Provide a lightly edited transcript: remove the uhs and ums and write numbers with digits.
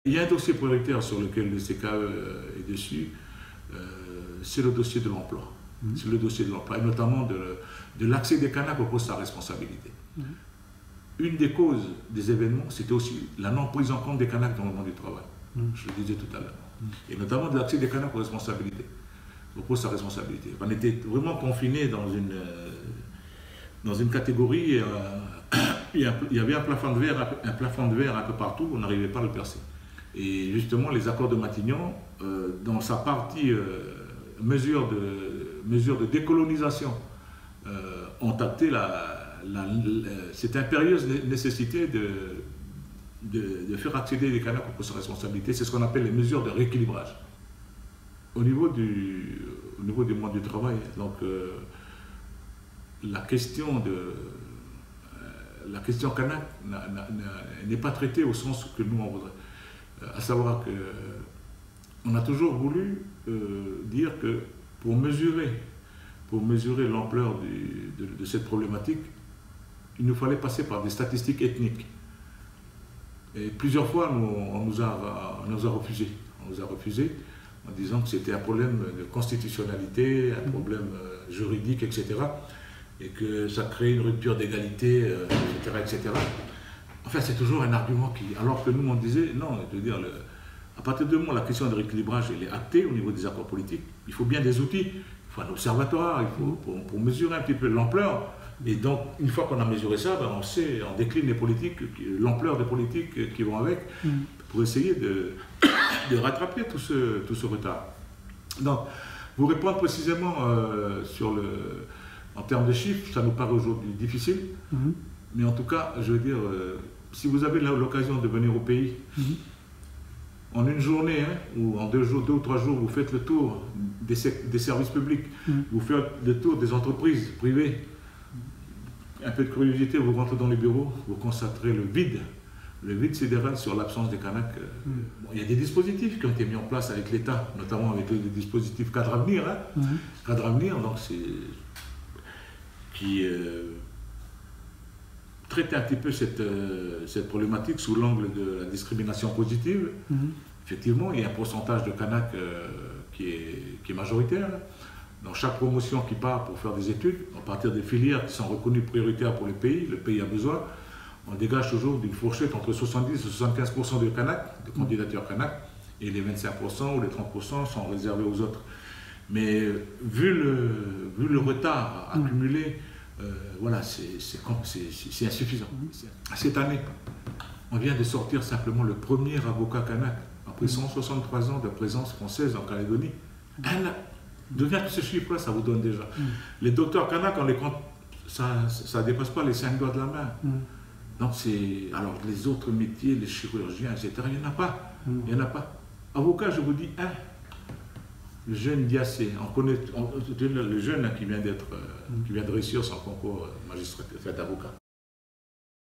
Il y a un dossier prioritaire sur lequel le CKE est dessus, c'est le dossier de l'emploi. C'est le dossier de l'emploi, et notamment de l'accès des Kanaks au poste à responsabilité. Une des causes des événements, c'était aussi la non-prise en compte des Kanaks dans le monde du travail. Je le disais tout à l'heure. Et notamment de l'accès des Kanaks aux responsabilités, au poste à responsabilité. On était vraiment confinés dans une catégorie, il y avait un plafond de verre un peu partout, on n'arrivait pas à le percer. Et justement, les accords de Matignon, dans sa partie mesure de décolonisation, ont acté cette impérieuse nécessité de faire accéder les Kanaks au poste de responsabilité. C'est ce qu'on appelle les mesures de rééquilibrage. Au niveau du monde du travail, donc, la question Kanak n'est pas traitée au sens que nous on voudrait. À savoir qu'on a toujours voulu dire que pour mesurer l'ampleur de cette problématique, il nous fallait passer par des statistiques ethniques. Et plusieurs fois, on nous a refusé. On nous a refusé en disant que c'était un problème de constitutionnalité, un problème juridique, etc. Et que ça crée une rupture d'égalité, etc. Enfin, c'est toujours un argument qui... Alors que nous, on disait, non, je veux dire, à partir du moment où la question de rééquilibrage elle est actée au niveau des accords politiques, il faut bien des outils. Il faut un observatoire, pour mesurer un petit peu l'ampleur. Et donc, une fois qu'on a mesuré ça, ben on décline les politiques, l'ampleur des politiques qui vont avec, pour essayer de rattraper tout ce retard. Donc, vous répondre précisément en termes de chiffres, ça nous paraît aujourd'hui difficile, mais en tout cas, je veux dire, si vous avez l'occasion de venir au pays, en une journée, ou en 2 ou 3 jours, vous faites le tour des services publics, vous faites le tour des entreprises privées, un peu de curiosité, vous rentrez dans les bureaux, vous constaterez le vide sidéral sur l'absence des Kanaks. Bon, il y a des dispositifs qui ont été mis en place avec l'État, notamment avec le dispositif Cadre Avenir, Cadre Avenir, donc qui traite un petit peu cette problématique sous l'angle de la discrimination positive. Effectivement, il y a un pourcentage de Kanaks qui est majoritaire. Dans chaque promotion qui part pour faire des études, à partir des filières qui sont reconnues prioritaires pour le pays a besoin, on dégage toujours d'une fourchette entre 70 et 75% de Kanaks, de candidatures Kanaks, et les 25% ou les 30% sont réservés aux autres. Mais vu le retard accumulé, voilà, c'est insuffisant. Cette année, on vient de sortir simplement le premier avocat kanak, après 163 ans de présence française en Calédonie. Devient que ce chiffre-là, ça vous donne déjà. Les docteurs kanak, on les compte, ça ne dépasse pas les 5 doigts de la main. Donc alors les autres métiers, les chirurgiens, etc., il n'y en a pas. Il n'y en a pas. Avocat, je vous dis, le jeune Diassé, on connaît le jeune qui vient de réussir son concours magistral d'avocat.